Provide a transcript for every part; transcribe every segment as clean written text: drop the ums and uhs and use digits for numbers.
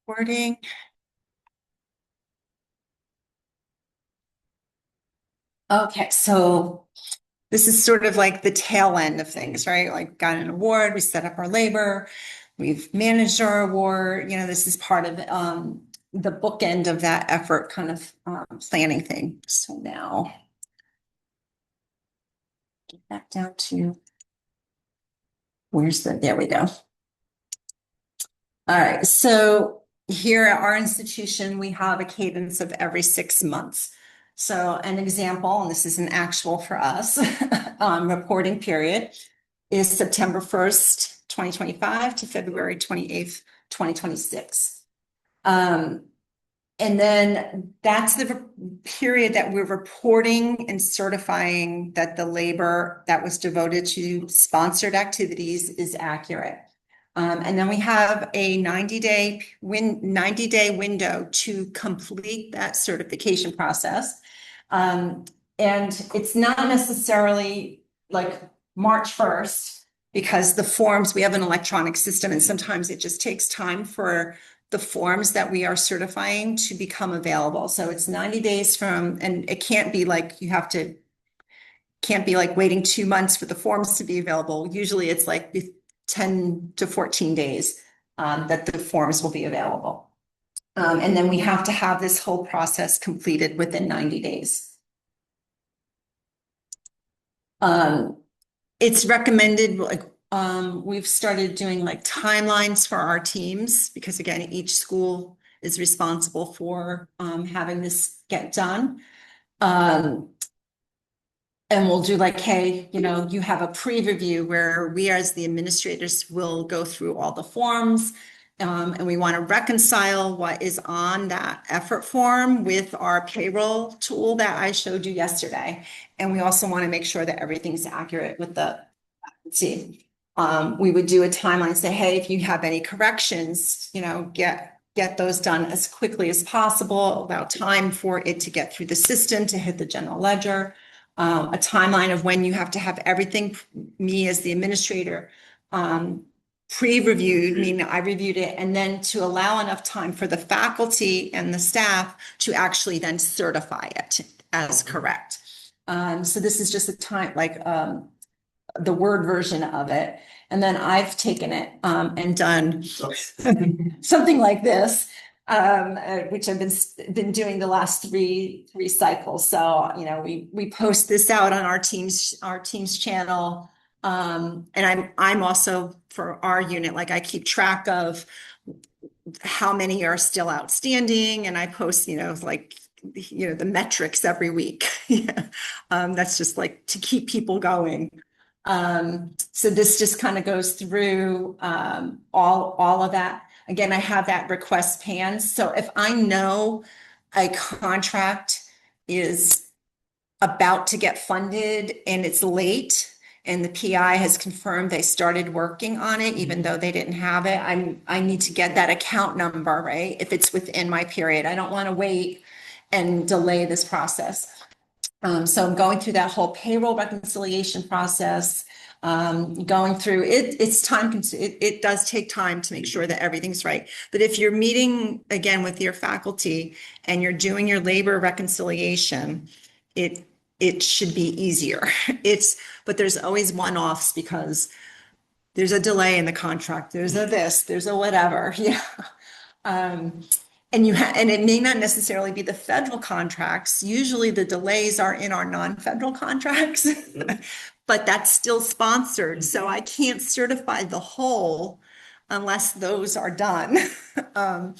Wording. Okay, so this is sort of like the tail end of things, right? Like got an award, we set up our labor, we've managed our award, this is part of the bookend of that effort kind of planning thing. So now get back down to there we go. All right, so here at our institution, we have a cadence of every 6 months. So an example, and this is an actual for us, reporting period is September 1st, 2025 to February 28th, 2026. And then that's the period that we're reporting and certifying that the labor that was devoted to sponsored activities is accurate. And then we have a 90-day window to complete that certification process. And it's not necessarily like March 1st, because the forms, we have an electronic system, and sometimes it just takes time for the forms that we are certifying to become available. So it's 90 days from, and it can't be like waiting 2 months for the forms to be available. Usually it's like 10 to 14 days that the forms will be available. And then we have to have this whole process completed within 90 days. It's recommended, like, we've started doing like timelines for our teams, because again, each school is responsible for having this get done. And we'll do like, hey, you have a pre-review where we as the administrators will go through all the forms, and we want to reconcile what is on that effort form with our payroll tool that I showed you yesterday. And we also want to make sure that everything's accurate with the faculty. We would do a timeline and say, hey, if you have any corrections, get those done as quickly as possible, allow time for it to get through the system to hit the general ledger. A timeline of when you have to have everything, me as the administrator, pre-reviewed, meaning I reviewed it, and then to allow enough time for the faculty and the staff to actually then certify it as correct. So this is just a time, like the Word version of it. And then I've taken it and done something like this, which I've been doing the last three cycles. So, we post this out on our team's channel. And I'm also, for our unit, like I keep track of how many are still outstanding, and I post, the metrics every week. Yeah. That's just like to keep people going. So this just kind of goes through all of that. Again, I have that request pan. So if I know a contract is about to get funded and it's late, and the PI has confirmed they started working on it, even though they didn't have it, I need to get that account number, right? If it's within my period, I don't want to wait and delay this process. So I'm going through that whole payroll reconciliation process, going through it. It's time consuming. It does take time to make sure that everything's right. But if you're meeting again with your faculty and you're doing your labor reconciliation, it should be easier. But there's always one-offs, because there's a delay in the contract. There's a whatever. Yeah. And it may not necessarily be the federal contracts. Usually the delays are in our non-federal contracts, but that's still sponsored. So I can't certify the whole unless those are done. But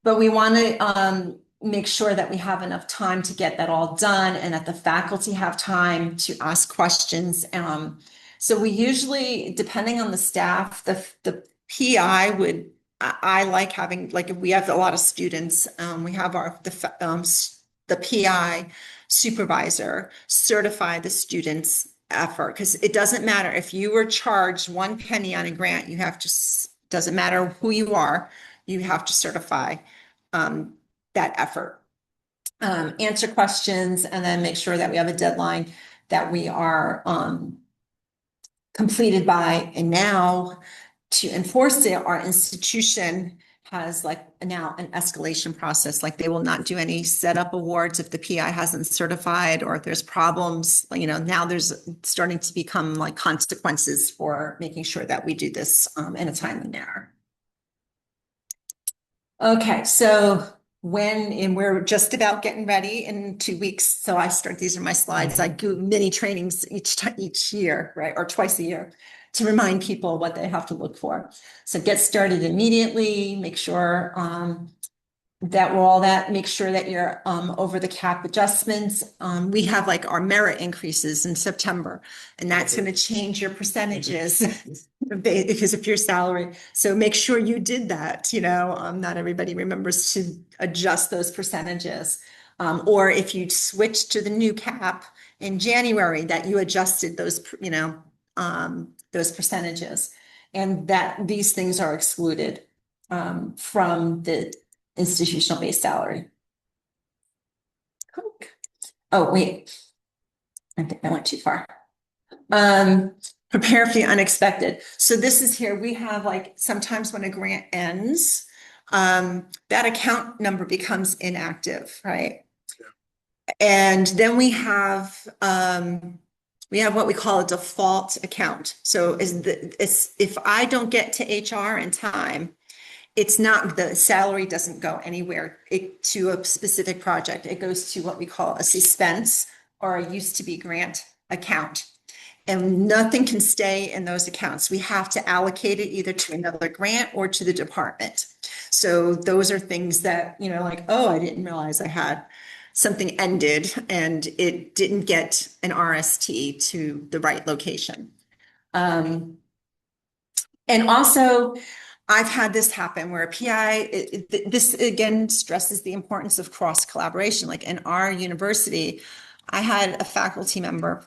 we want to make sure that we have enough time to get that all done, and that the faculty have time to ask questions. So we usually, depending on the staff, the PI would, I like having, like, if we have a lot of students, we have the PI supervisor certify the student's effort, because it doesn't matter if you were charged 1 penny on a grant, doesn't matter who you are, you have to certify that effort. Answer questions, and then make sure that we have a deadline that we are completed by. And now to enforce it, our institution has like now an escalation process. Like they will not do any setup awards if the PI hasn't certified or if there's problems. Now there's starting to become like consequences for making sure that we do this in a timely manner. Okay, so and we're just about getting ready in 2 weeks. So these are my slides. I do mini trainings each year, right? Or twice a year to remind people what they have to look for. So get started immediately, make sure make sure that you're over the cap adjustments. We have like our merit increases in September, and that's going to change your percentages because of your salary. So make sure you did that. Not everybody remembers to adjust those percentages. Or if you switch to the new cap in January, that you adjusted those percentages, and that these things are excluded from the institutional based salary. Oh, wait. I think I went too far. Prepare for the unexpected. So this is here. We have like sometimes when a grant ends, that account number becomes inactive, right? And then we have what we call a default account. So if I don't get to HR in time, the salary doesn't go anywhere to a specific project. It goes to what we call a suspense or a used to be grant account. And nothing can stay in those accounts. We have to allocate it either to another grant or to the department. So those are things that, like, oh, I didn't realize I had something ended and it didn't get an RST to the right location. And also, I've had this happen where a PI, this again stresses the importance of cross collaboration. Like in our university, I had a faculty member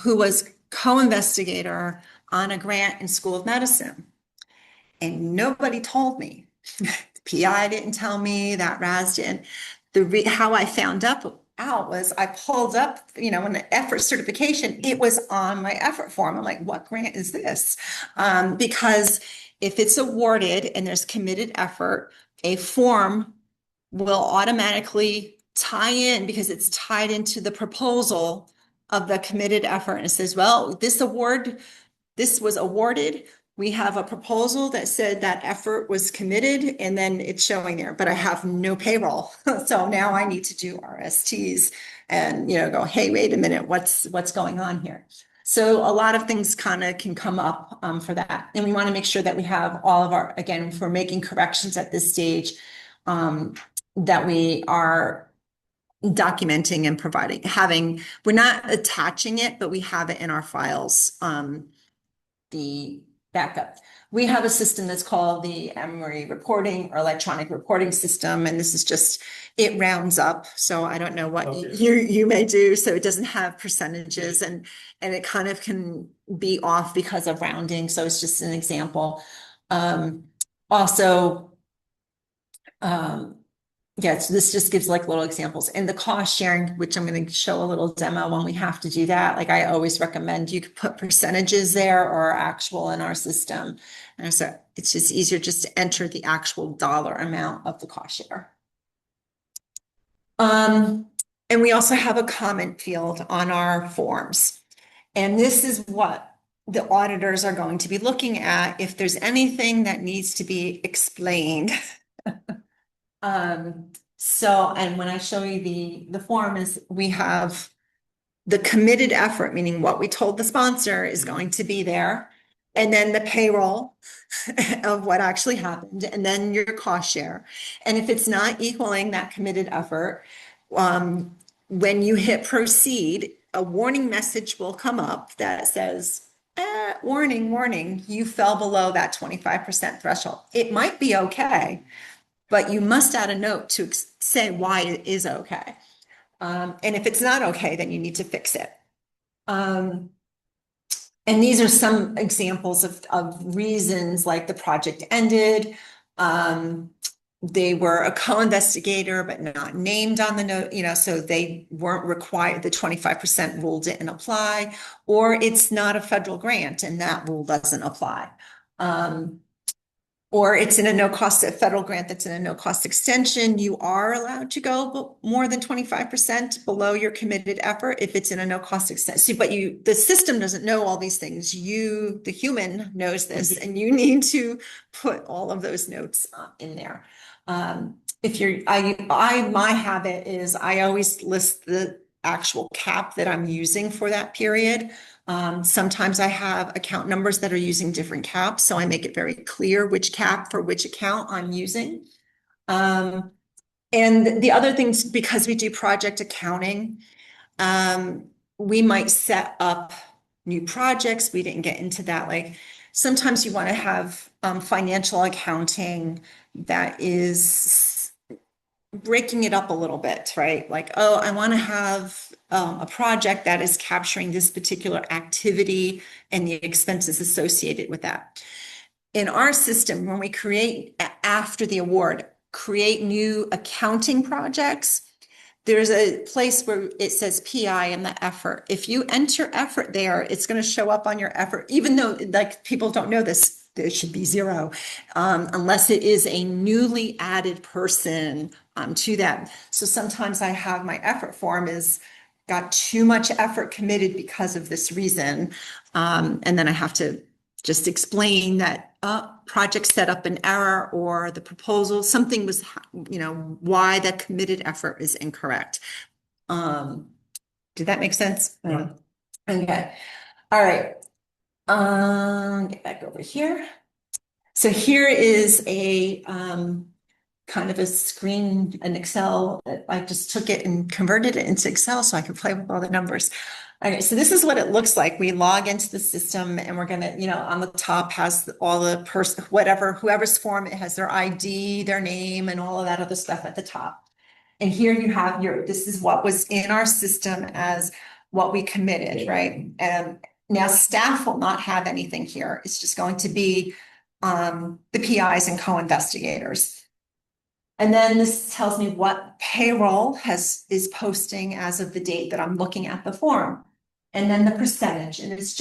who was co-investigator on a grant in School of Medicine. And nobody told me. The PI didn't tell me, that RAS didn't. How I found out was I pulled up, when the effort certification, it was on my effort form. I'm like, what grant is this? Because if it's awarded and there's committed effort, a form will automatically tie in because it's tied into the proposal of the committed effort. And it says, well, this was awarded. We have a proposal that said that effort was committed, and then it's showing there, but I have no payroll. So now I need to do RSTs and, go, hey, wait a minute, what's going on here? So a lot of things kind of can come up for that. And we want to make sure that we have all of our, again, if we're making corrections at this stage, that we are documenting and providing, we're not attaching it, but we have it in our files, the backup. We have a system that's called the Emory reporting or electronic reporting system. And this is just, it rounds up. So I don't know what you may do. So it doesn't have percentages and it kind of can be off because of rounding. So it's just an example. Yeah, so this just gives like little examples, and the cost sharing, which I'm going to show a little demo when we have to do that. Like I always recommend you could put percentages there or actual in our system. And so it's just easier just to enter the actual dollar amount of the cost share. And we also have a comment field on our forms. And this is what the auditors are going to be looking at if there's anything that needs to be explained. And when I show you the form is we have the committed effort, meaning what we told the sponsor is going to be there, and then the payroll of what actually happened, and then your cost share. And if it's not equaling that committed effort, when you hit proceed, a warning message will come up that says, warning, you fell below that 25% threshold. It might be okay, but you must add a note to say why it is okay. And if it's not okay, then you need to fix it. And these are some examples of reasons, like the project ended. They were a co-investigator, but not named on the note, so they weren't required, the 25% rule didn't apply, or it's not a federal grant and that rule doesn't apply. or it's in a no-cost, a federal grant that's in a no-cost extension, you are allowed to go more than 25% below your committed effort if it's in a no-cost extension. But the system doesn't know all these things. You, the human, knows this, and you need to put all of those notes in there. My habit is I always list the actual cap that I'm using for that period. Sometimes I have account numbers that are using different caps, so I make it very clear which cap for which account I'm using. And the other things, because we do project accounting, we might set up new projects. We didn't get into that. Like sometimes you want to have financial accounting that is breaking it up a little bit, right? Like, oh, I want to have a project that is capturing this particular activity and the expenses associated with that. In our system, when we create after the award, create new accounting projects, there's a place where it says PI and the effort. If you enter effort there, it's going to show up on your effort, even though like people don't know this, there should be 0, unless it is a newly added person to that. So sometimes I have my effort form is got too much effort committed because of this reason. And then I have to just explain that project set up an error or the proposal, something was, why that committed effort is incorrect. Did that make sense? Yeah. Okay. All right. Get back over here. So here is a kind of a screen, an Excel. I just took it and converted it into Excel so I could play with all the numbers. Okay, so this is what it looks like. We log into the system and we're gonna, on the top has all the whoever's form, it has their ID, their name, and all of that other stuff at the top. And here you have this is what was in our system as what we committed, right? And now staff will not have anything here. It's just going to be the PIs and co-investigators. And then this tells me what payroll is posting as of the date that I'm looking at the form. And then the percentage, and this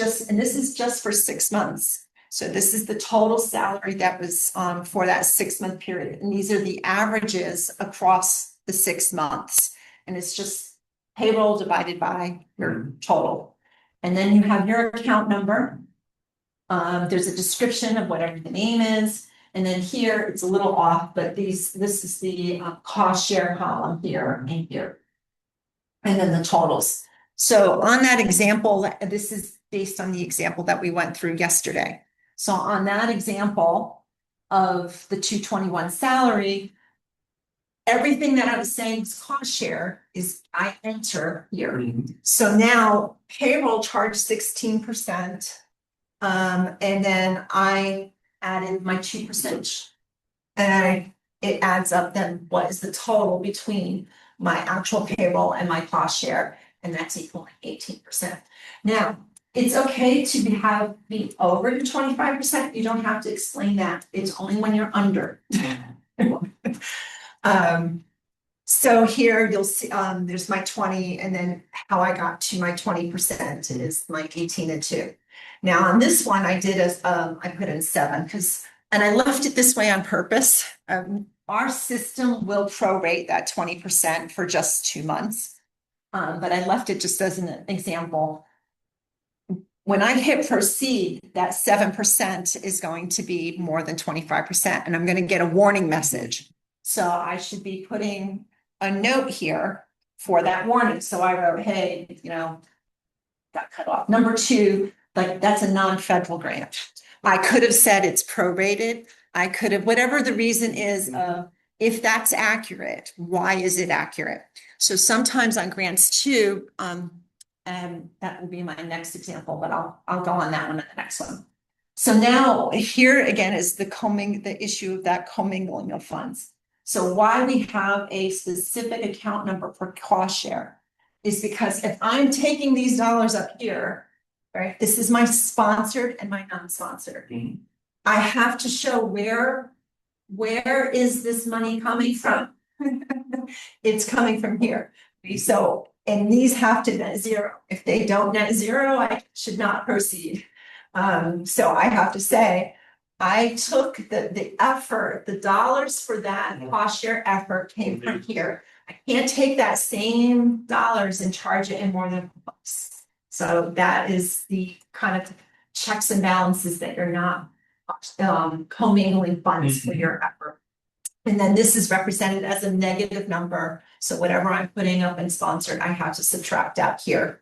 is just for 6 months. So this is the total salary that was for that 6-month period. And these are the averages across the 6 months. And it's just payroll divided by your total. And then you have your account number. There's a description of whatever the name is. And then here it's a little off, but this is the cost share column here and here. And then the totals. So on that example, this is based on the example that we went through yesterday. So on that example of the 221 salary, everything that I was saying is cost share is I enter here. So now payroll charged 16%. And then I added my 2%. And it adds up then what is the total between my actual payroll and my cost share, and that's equal to 18%. Now, it's okay to be over the 25%. You don't have to explain that. It's only when you're under. So here you'll see there's my 20, and then how I got to my 20% is my 18 and 2. Now on this one, I did I put in 7 and I left it this way on purpose. Our system will prorate that 20% for just 2 months. But I left it just as an example. When I hit proceed, that 7% is going to be more than 25%, and I'm going to get a warning message. So I should be putting a note here for that warning. So I wrote, hey, got cut off. Number 2, like that's a non-federal grant. I could have said it's prorated. I could have, whatever the reason is, if that's accurate, why is it accurate? So sometimes on grants too, and that will be my next example, but I'll go on that one at the next one. So now here again is the issue of that commingling of funds. So why we have a specific account number for cost share is because if I'm taking these dollars up here, right, this is my sponsored and my non-sponsored. I have to show where is this money coming from? It's coming from here. So, and these have to net 0. If they don't net 0, I should not proceed. So I have to say, I took the effort, the dollars for that cost share effort came from here. I can't take that same dollars and charge it in more than books. So that is the kind of checks and balances that you're not commingling funds for your effort. And then this is represented as a negative number. So whatever I'm putting up in sponsored, I have to subtract out here.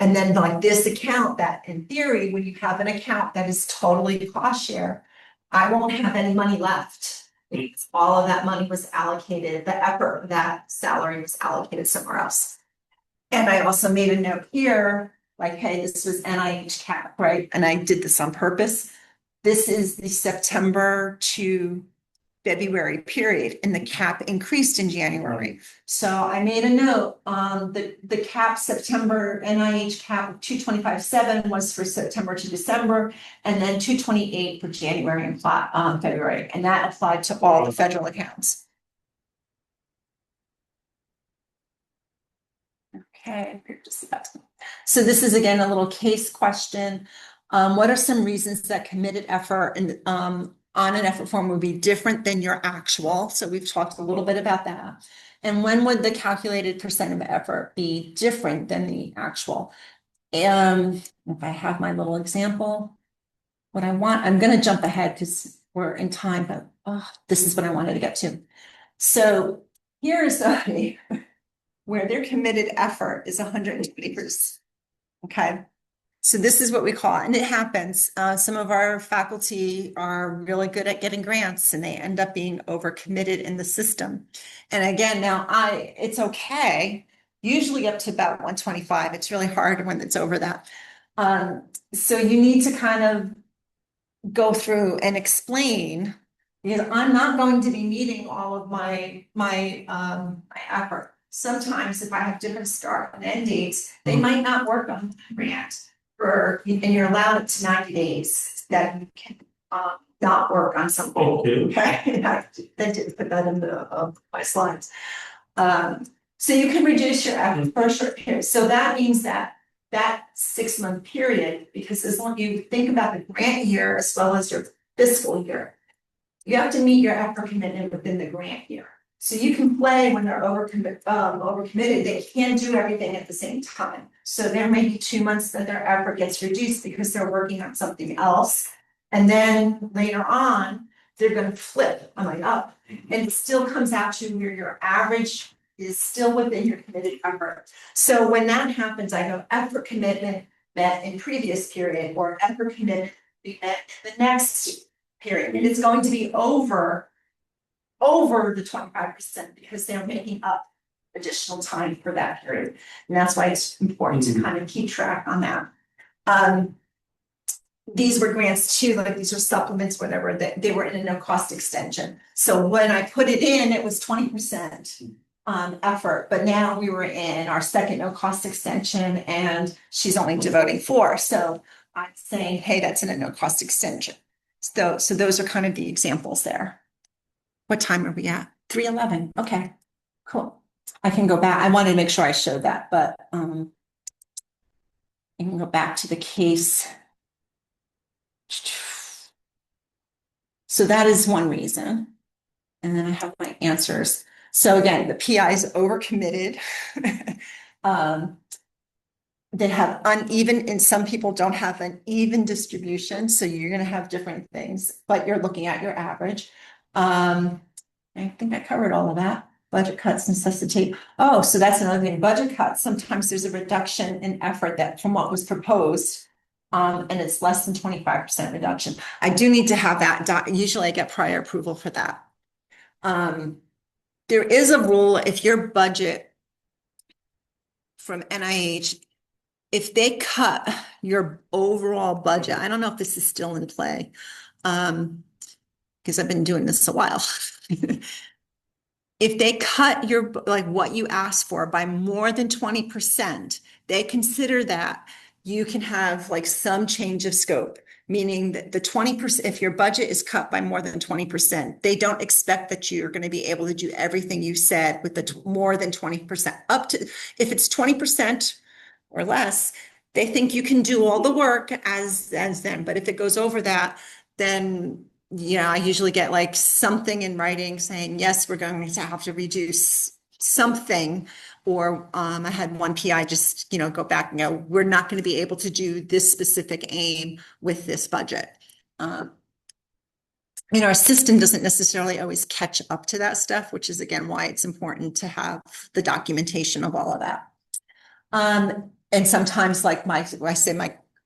And then like this account that in theory, when you have an account that is totally cost share, I won't have any money left. Because all of that money was allocated, the effort of that salary was allocated somewhere else. And I also made a note here, like, hey, this was NIH cap, right? And I did this on purpose. This is the September to February period, and the cap increased in January. So I made a note, the cap September NIH cap of 225.7 was for September to December, and then 228 for January and February, and that applied to all the federal accounts. Okay, so this is again a little case question. What are some reasons that committed effort and on an effort form would be different than your actual? So we've talked a little bit about that. And when would the calculated percent of effort be different than the actual? If I have my little example, what I want, I'm going to jump ahead because we're in time, but this is what I wanted to get to. So here's a where their committed effort is 120%. Okay. So this is what we call it, and it happens. Some of our faculty are really good at getting grants and they end up being overcommitted in the system. And again, now it's okay, usually up to about 125. It's really hard when it's over that. So you need to kind of go through and explain, because I'm not going to be meeting all of my effort. Sometimes if I have different start and end dates, they might not work on the grant. And you're allowed up to 90 days that you can not work on something. Okay. I did put that in my slides. So you can reduce your effort for a short period. So that means that 6-month period, because as long as you think about the grant year as well as your fiscal year, you have to meet your effort commitment within the grant year. So you can play when they're overcommitted, they can't do everything at the same time. So there may be 2 months that their effort gets reduced because they're working on something else. And then later on, they're going to flip up. And it still comes out to where your average is still within your committed effort. So when that happens, I go effort commitment met in previous period, or effort commitment met in the next period. And it's going to be over the 25% because they're making up additional time for that period. And that's why it's important to kind of keep track on that. These were grants too, like these were supplements, whatever, that they were in a no cost extension. So when I put it in, it was 20% effort, but now we were in our second no cost extension and she's only devoting 4. So I'm saying, hey, that's in a no cost extension. So those are kind of the examples there. What time are we at? 3:11. Okay, cool. I can go back. I wanted to make sure I showed that, but I can go back to the case. So that is one reason. And then I have my answers. So again, the PI is overcommitted. They have uneven, and some people don't have an even distribution. So you're going to have different things, but you're looking at your average. I think I covered all of that. Budget cuts necessitate. Oh, so that's another thing. Budget cuts. Sometimes there's a reduction in effort that from what was proposed. And it's less than 25% reduction. I do need to have that. Usually I get prior approval for that. There is a rule if your budget from NIH, if they cut your overall budget, I don't know if this is still in play, because I've been doing this a while. If they cut your, like what you asked for by more than 20%, they consider that you can have like some change of scope, meaning that the 20%, if your budget is cut by more than 20%, they don't expect that you're going to be able to do everything you said with the more than 20%. Up to, if it's 20% or less, they think you can do all the work as them. But if it goes over that, then, I usually get like something in writing saying, yes, we're going to have to reduce something. Or I had one PI just, go back and go, we're not going to be able to do this specific aim with this budget. Our system doesn't necessarily always catch up to that stuff, which is again why it's important to have the documentation of all of that. And sometimes like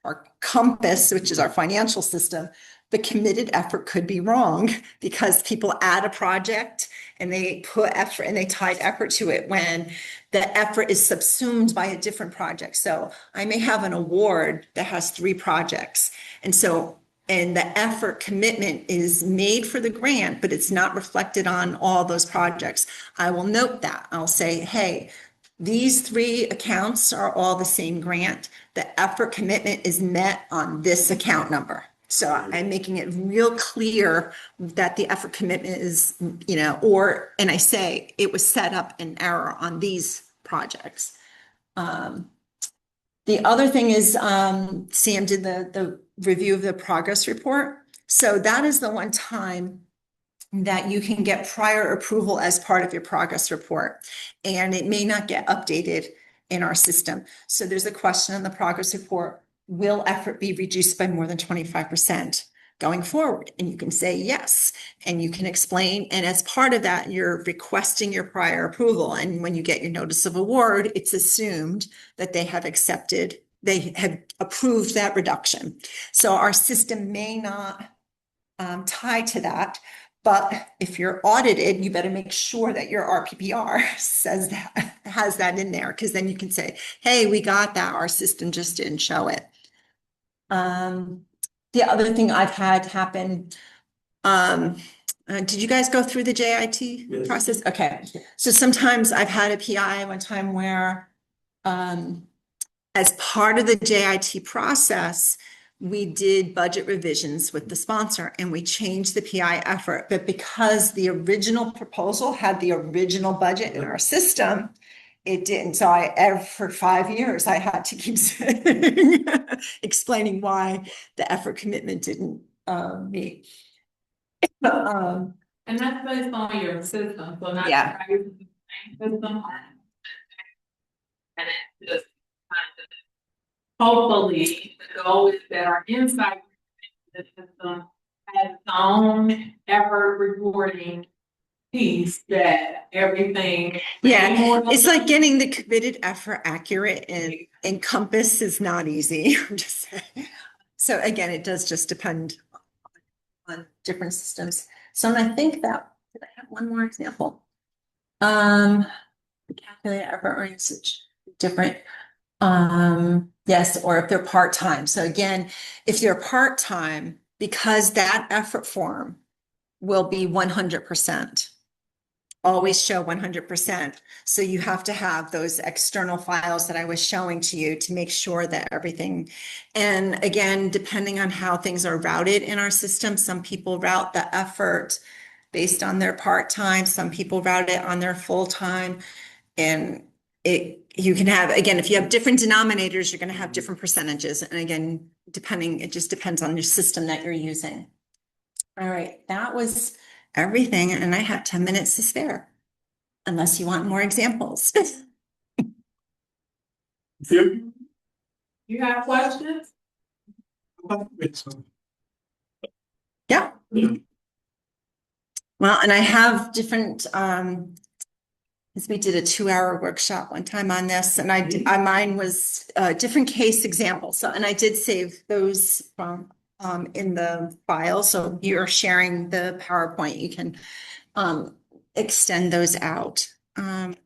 our compass, which is our financial system, the committed effort could be wrong because people add a project and they put effort and they tied effort to it when the effort is subsumed by a different project. So I may have an award that has 3 projects. And the effort commitment is made for the grant, but it's not reflected on all those projects. I will note that. I'll say, hey, these 3 accounts are all the same grant. The effort commitment is met on this account number. So I'm making it real clear that the effort commitment is, and I say it was set up in error on these projects. The other thing is Sam did the review of the progress report. So that is the one time that you can get prior approval as part of your progress report. And it may not get updated in our system. So there's a question in the progress report, will effort be reduced by more than 25% going forward? And you can say yes, and you can explain. And as part of that, you're requesting your prior approval. And when you get your notice of award, it's assumed that they have approved that reduction. So our system may not tie to that. But if you're audited, you better make sure that your RPPR has that in there, because then you can say, hey, we got that. Our system just didn't show it. The other thing I've had happen, did you guys go through the JIT process? Okay. So sometimes I've had a PI one time where as part of the JIT process, we did budget revisions with the sponsor and we changed the PI effort. But because the original proposal had the original budget in our system, it didn't. So for 5 years, I had to keep explaining why the effort commitment didn't meet. And that's based on your system, so not Yeah. the same system. And it just hopefully the goal is that our inside the system has its own effort reporting piece that everything. Yeah, it's like getting the committed effort accurate, and Compass is not easy. I'm just saying. So again, it does just depend on different systems. So I think that, did I have one more example? Calculate effort or usage, different. Yes, or if they're part-time. So again, if you're part-time, because that effort form will be 100%. Always show 100%. So you have to have those external files that I was showing to you to make sure that everything, and again, depending on how things are routed in our system, some people route the effort based on their part-time, some people route it on their full-time. And you can have, again, if you have different denominators, you're going to have different percentages. And again, it just depends on your system that you're using. All right, that was everything. And I have 10 minutes to spare, unless you want more examples. You have questions? Yeah. Well, and I have different, because we did a 2-hour workshop one time on this, and mine was a different case example. So, and I did save those from in the file. So you're sharing the PowerPoint, you can extend those out. And